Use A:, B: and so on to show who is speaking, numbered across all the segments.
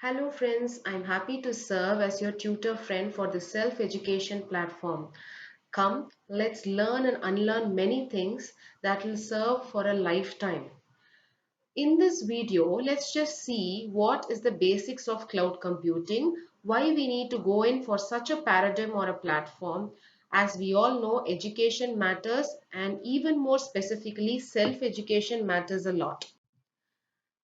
A: Hello friends, I'm happy to serve as your tutor friend for the self-education platform. Come, let's learn and unlearn many things that will serve for a lifetime. In this video, let's just see what is the basics of cloud computing, why we need to go in for such a paradigm or a platform. As we all know, education matters and even more specifically, self-education matters a lot.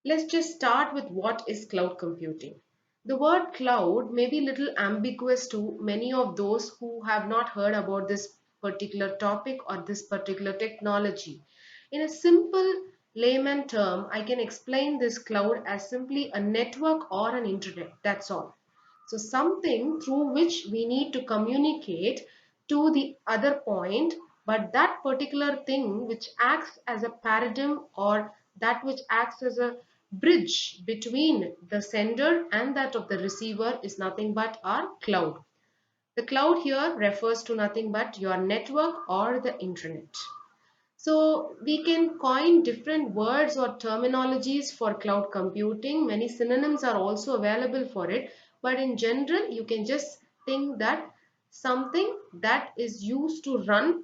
A: Let's just start with what is cloud computing. The word cloud may be a little ambiguous to many of those who have not heard about this particular topic or this particular technology. In a simple layman term, I can explain this cloud as simply a network or an internet. That's all. So something through which we need to communicate to the other point, but that particular thing which acts as a paradigm or that which acts as a bridge between the sender and that of the receiver is nothing but our cloud. The cloud here refers to nothing but your network or the internet. So we can coin different words or terminologies for cloud computing. Many synonyms are also available for it. But in general, you can just think that something that is used to run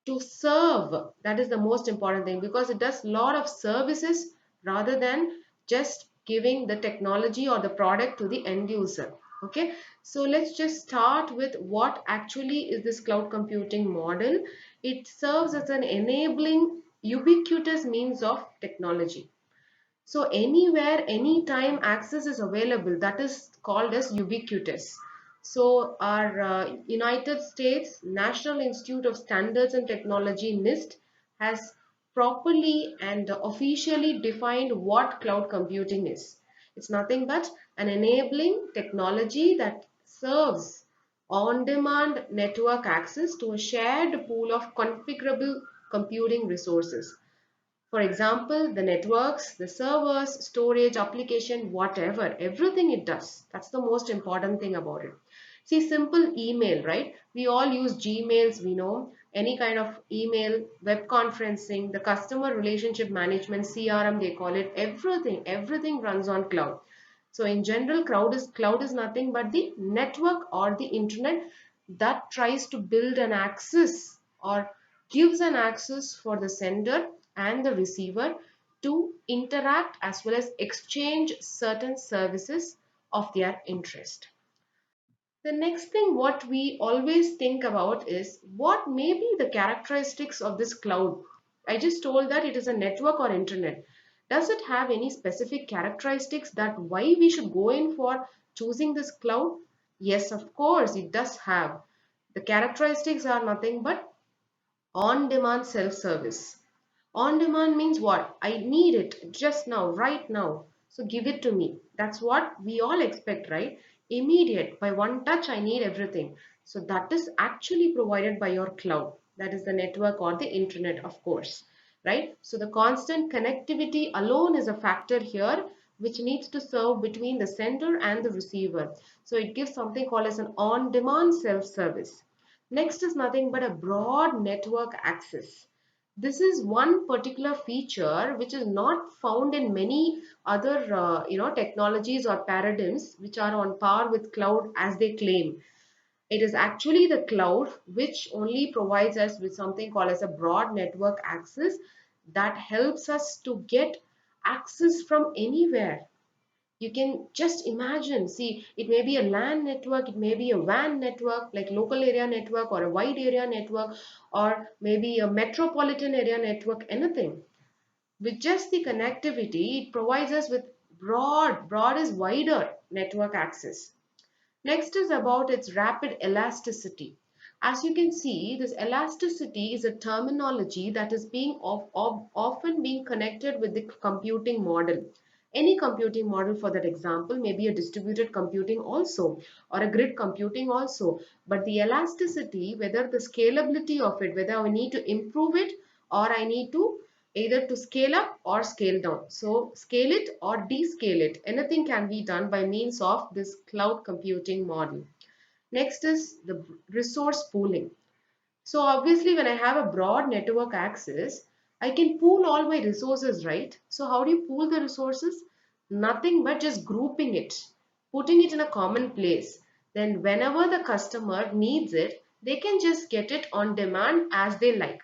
A: to serve. That is the most important thing because it does a lot of services rather than just giving the technology or the product to the end user. Okay, so let's just start with what actually is this cloud computing model. It serves as an enabling ubiquitous means of technology. So anywhere, anytime access is available, that is called as ubiquitous. So our United States National Institute of Standards and Technology NIST has properly and officially defined what cloud computing is. It's nothing but an enabling technology that serves on-demand network access to a shared pool of configurable computing resources. For example, the networks, the servers, storage, application, whatever, everything it does. That's the most important thing about it. See, simple email, right? We all use Gmails, we know, any kind of email, web conferencing, the customer relationship management, CRM, they call it, everything runs on cloud. So in general, cloud is nothing but the network or the internet that tries to build an access or gives an access for the sender and the receiver to interact as well as exchange certain services of their interest. The next thing what we always think about is what may be the characteristics of this cloud. I just told that it is a network or internet. Does it have any specific characteristics that why we should go in for choosing this cloud? Yes, of course, it does have. The characteristics are nothing but on-demand self-service. On-demand means what? I need it just now, right now. So give it to me. That's what we all expect, right? Immediate. By one touch, I need everything. So that is actually provided by your cloud. That is the network or the internet, of course, right? So the constant connectivity alone is a factor here which needs to serve between the sender and the receiver. So it gives something called as an on-demand self-service. Next is nothing but a broad network access. This is one particular feature which is not found in many other technologies or paradigms which are on par with cloud as they claim. It is actually the cloud which only provides us with something called as a broad network access that helps us to get access from anywhere. You can just imagine, see, it may be a LAN network, it may be a WAN network, like local area network or a wide area network, or maybe a metropolitan area network, anything. With just the connectivity, it provides us with broad is wider network access. Next is about its rapid elasticity. As you can see, this elasticity is a terminology that is being often being connected with the computing model. Any computing model for that example may be a distributed computing also or a grid computing also. But the elasticity, whether the scalability of it, whether I need to improve it or I need to either to scale up or scale down. So scale it or descale it. Anything can be done by means of this cloud computing model. Next is the resource pooling. So obviously when I have a broad network access, I can pool all my resources, right? So how do you pool the resources? Nothing but just grouping it, putting it in a common place. Then whenever the customer needs it, they can just get it on demand as they like.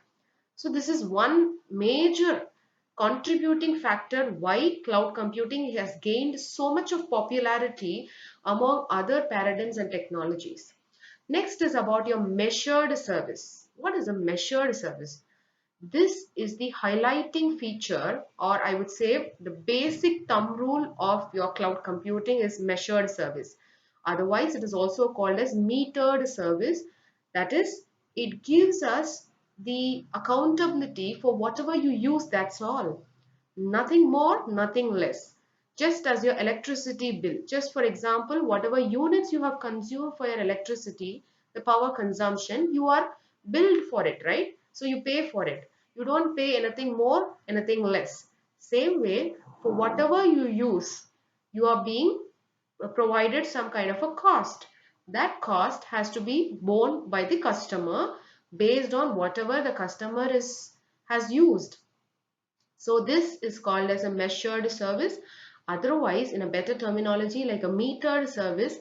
A: So this is one major contributing factor why cloud computing has gained so much of popularity among other paradigms and technologies. Next is about your measured service. What is a measured service? This is the highlighting feature, or I would say the basic thumb rule of your cloud computing is measured service. Otherwise, it is also called as metered service. That is, it gives us the accountability for whatever you use, that's all. Nothing more, nothing less. Just as your electricity bill. Just for example, whatever units you have consumed for your electricity, the power consumption, you are billed for it, right? So you pay for it. You don't pay anything more, anything less. Same way, for whatever you use, you are being provided some kind of a cost. That cost has to be borne by the customer based on whatever the customer is has used. So this is called as a measured service. Otherwise, in a better terminology, like a metered service,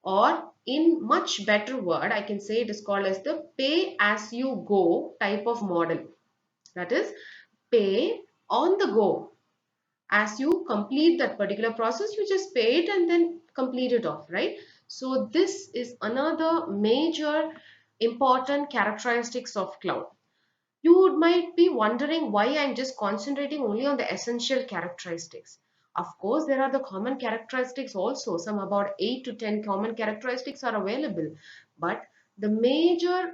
A: or in much better word, I can say it is called as the pay as you go type of model. That is, pay on the go. As you complete that particular process, you just pay it and then complete it off, right? So this is another major important characteristics of cloud. You might be wondering why I'm just concentrating only on the essential characteristics. Of course, there are the common characteristics also. Some about 8 to 10 common characteristics are available. But the major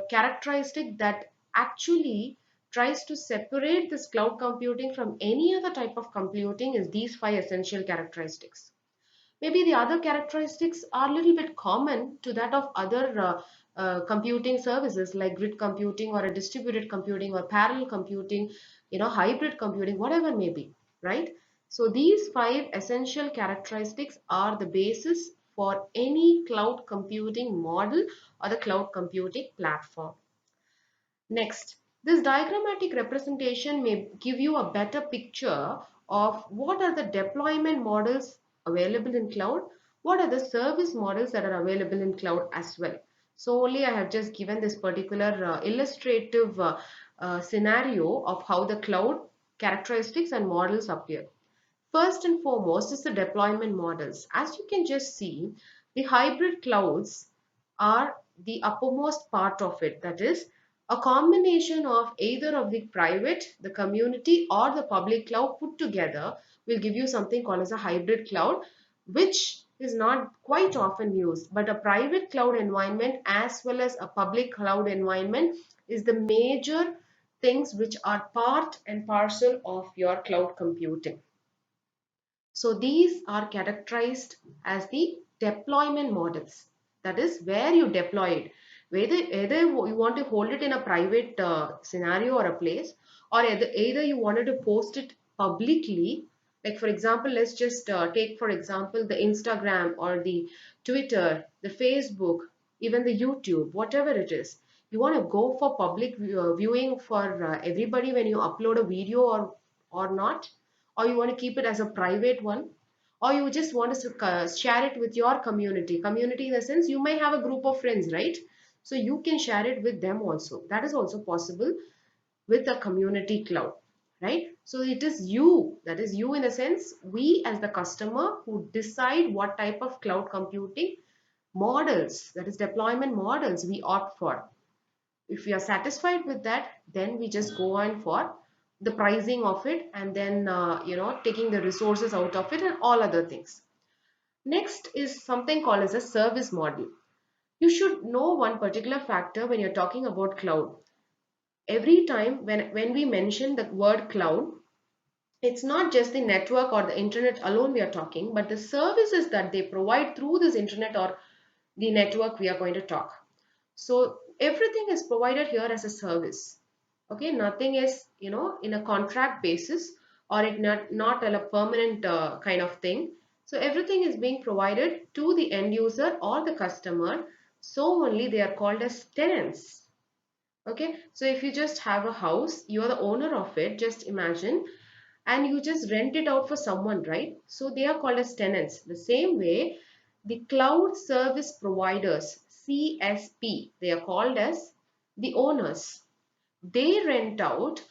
A: characteristic that actually tries to separate this cloud computing from any other type of computing is these five essential characteristics. Maybe the other characteristics are a little bit common to that of other computing services like grid computing or a distributed computing or parallel computing, hybrid computing, whatever it may be, right? So these five essential characteristics are the basis for any cloud computing model or the cloud computing platform. Next, this diagrammatic representation may give you a better picture of what are the deployment models available in cloud, what are the service models that are available in cloud as well. So only I have just given this particular illustrative scenario of how the cloud characteristics and models appear. First and foremost is the deployment models. As you can just see, the hybrid clouds are the uppermost part of it. That is a combination of either of the private, the community or the public cloud put together will give you something called as a hybrid cloud, which is not quite often used. But a private cloud environment as well as a public cloud environment is the major things which are part and parcel of your cloud computing. So these are characterized as the deployment models. That is where you deploy it. Either you want to hold it in a private scenario or a place, or either you wanted to post it publicly. Like for example, let's just take for example the Instagram or the Twitter, the Facebook, even the YouTube, whatever it is. You want to go for public viewing for everybody when you upload a video or not, or you want to keep it as a private one, or you just want to share it with your community in the sense you may have a group of friends, right? So you can share it with them also. That is also possible with a community cloud, right? So it is you, that is you in a sense, we as the customer who decide what type of cloud computing models, that is deployment models, we opt for. If we are satisfied with that, then we just go on for the pricing of it, and then taking the resources out of it and all other things. Next is something called as a service model. You should know one particular factor when you're talking about cloud. Every time when we mention the word cloud, it's not just the network or the internet alone we are talking, but the services that they provide through this internet or the network we are going to talk. So everything is provided here as a service. Okay, nothing is, in a contract basis, or it not a permanent kind of thing. So everything is being provided to the end user or the customer. So only they are called as tenants. Okay, so if you just have a house, you are the owner of it. Just imagine and you just rent it out for someone, right? So they are called as tenants. The same way, the cloud service providers, CSP, they are called as the owners. They rent out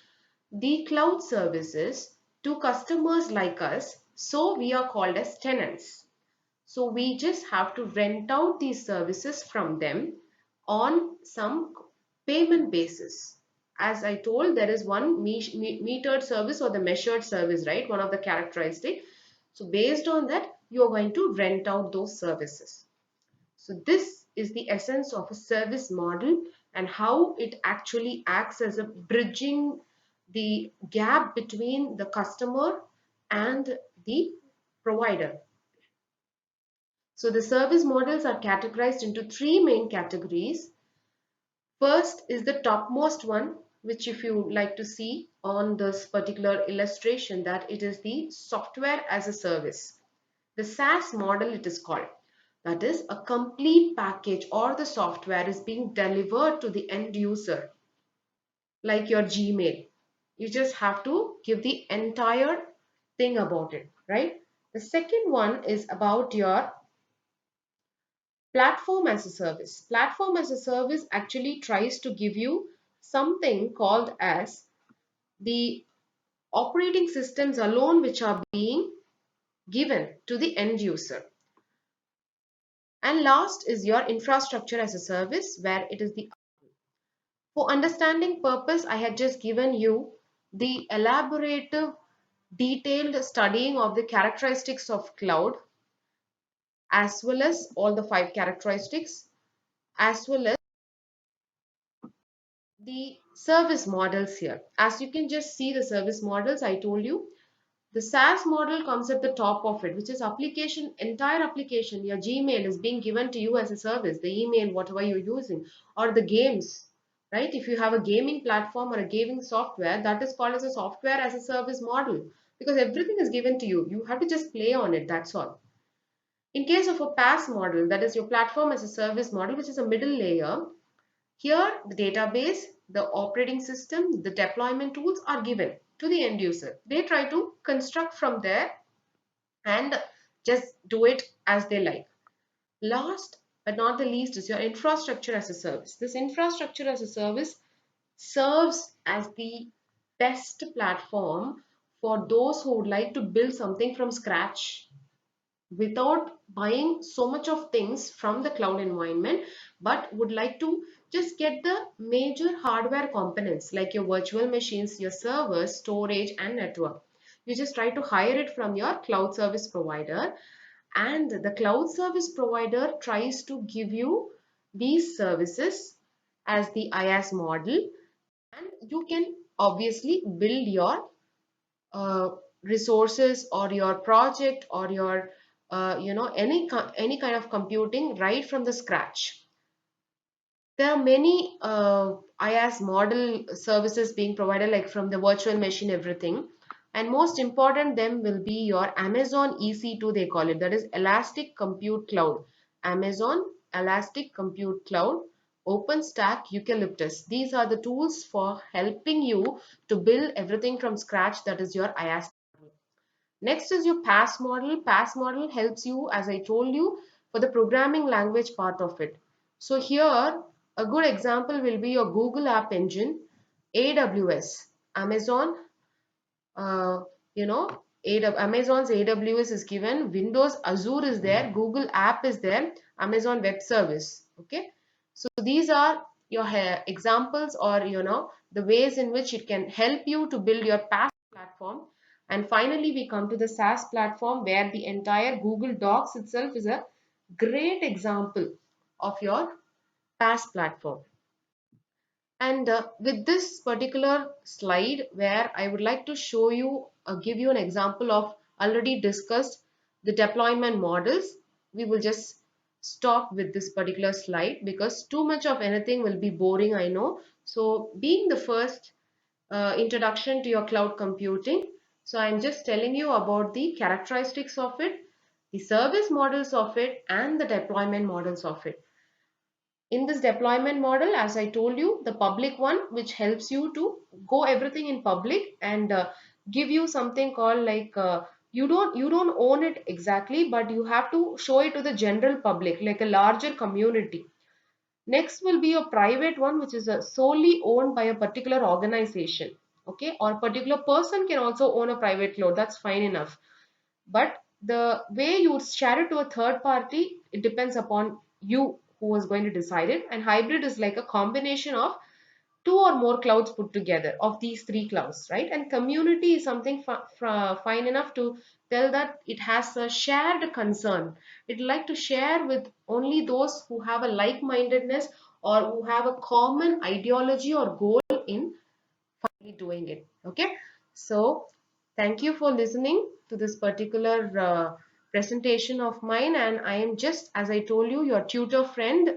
A: the cloud services to customers like us, so we are called as tenants. So we just have to rent out these services from them on some payment basis. As I told, there is one metered service or the measured service, right? One of the characteristic. So based on that, you are going to rent out those services. So this is the essence of a service model and how it actually acts as a bridging the gap between the customer and the provider. So the service models are categorized into three main categories. First is the topmost one, which if you like to see on this particular illustration, that it is the software as a service. The SaaS model it is called. That is, a complete package or the software is being delivered to the end user, like your Gmail. You just have to give the entire thing about it, right? The second one is about your platform as a service. Platform as a service actually tries to give you something called as the operating systems alone which are being given to the end user. And last is your infrastructure as a service, where it is the, for understanding purpose, I had just given you the elaborative detailed studying of the characteristics of cloud, as well as all the five characteristics, as well as the service models here. As you can just see the service models, I told you the SaaS model comes at the top of it, which is application, entire application. Your Gmail is being given to you as a service, the email, whatever you're using, or the games, right? If you have a gaming platform or a gaming software, that is called as a software as a service model, because everything is given to you. You have to just play on it, that's all. In case of a PaaS model, that is your platform as a service model, which is a middle layer, here, the database, the operating system, the deployment tools are given to the end user. They try to construct from there and just do it as they like. Last but not the least is your infrastructure as a service. This infrastructure as a service serves as the best platform for those who would like to build something from scratch without buying so much of things from the cloud environment, but would like to just get the major hardware components like your virtual machines, your servers, storage and network. You just try to hire it from your cloud service provider, and the cloud service provider tries to give you these services as the IaaS model, and you can obviously build your uh, resources or your project or your any kind of computing right from the scratch. There are many IaaS model services being provided, like from the virtual machine, everything. And most important them will be your Amazon EC2, they call it, that is Elastic Compute Cloud. Amazon Elastic Compute Cloud, OpenStack, Eucalyptus. These are the tools for helping you to build everything from scratch, that is your IaaS. Next is your PaaS model. PaaS model helps you, as I told you, for the programming language part of it. So here, a good example will be your Google App Engine, AWS, Amazon, uh, you know, Amazon's AWS is given, Windows Azure is there, Google App is there, Amazon Web Service. Okay, so these are your examples, or the ways in which it can help you to build your PaaS platform. And finally, we come to the SaaS platform, where the entire Google Docs itself is a great example of your PaaS platform. And with this particular slide, where I would like to show you, give you an example of already discussed the deployment models, we will just stop with this particular slide, because too much of anything will be boring, I know. So being the first introduction to your cloud computing, so I'm just telling you about the characteristics of it, the service models of it, and the deployment models of it. In this deployment model, as I told you, the public one, which helps you to go everything in public, and give you something called like you don't own it exactly, but you have to show it to the general public, like a larger community. Next will be a private one, which is solely owned by a particular organization. Okay, or particular person can also own a private cloud. That's fine enough. But the way you share it to a third party, it depends upon you who is going to decide it. And hybrid is like a combination of two or more clouds put together of these three clouds, right? And community is something fine enough to tell that it has a shared concern. It like to share with only those who have a like-mindedness or who have a common ideology or goal in doing it. Okay, so thank you for listening to this particular presentation of mine, and I am just, as I told you, your tutor friend.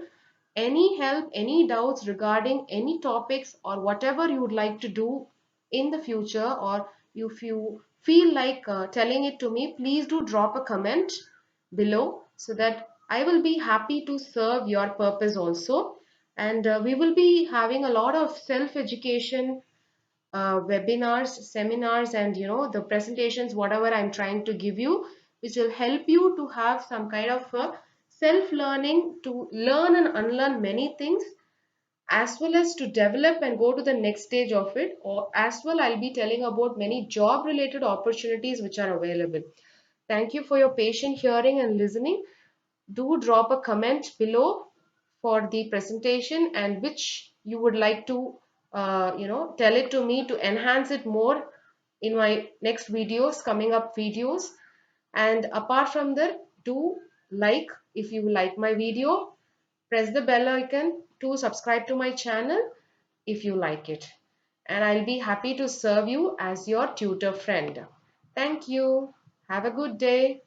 A: Any help, any doubts regarding any topics or whatever you would like to do in the future, or if you feel like telling it to me, please do drop a comment below so that I will be happy to serve your purpose also. And we will be having a lot of self education webinars, seminars, and the presentations, whatever I'm trying to give you, which will help you to have some kind of self-learning to learn and unlearn many things, as well as to develop and go to the next stage of it. Or as well, I'll be telling about many job-related opportunities which are available. Thank you for your patient hearing and listening. Do drop a comment below for the presentation and which you would like to tell it to me to enhance it more in my next videos, coming up videos. And apart from that, do like, if you like my video, press the bell icon to subscribe to my channel if you like it, and I'll be happy to serve you as your tutor friend. Thank you. Have a good day.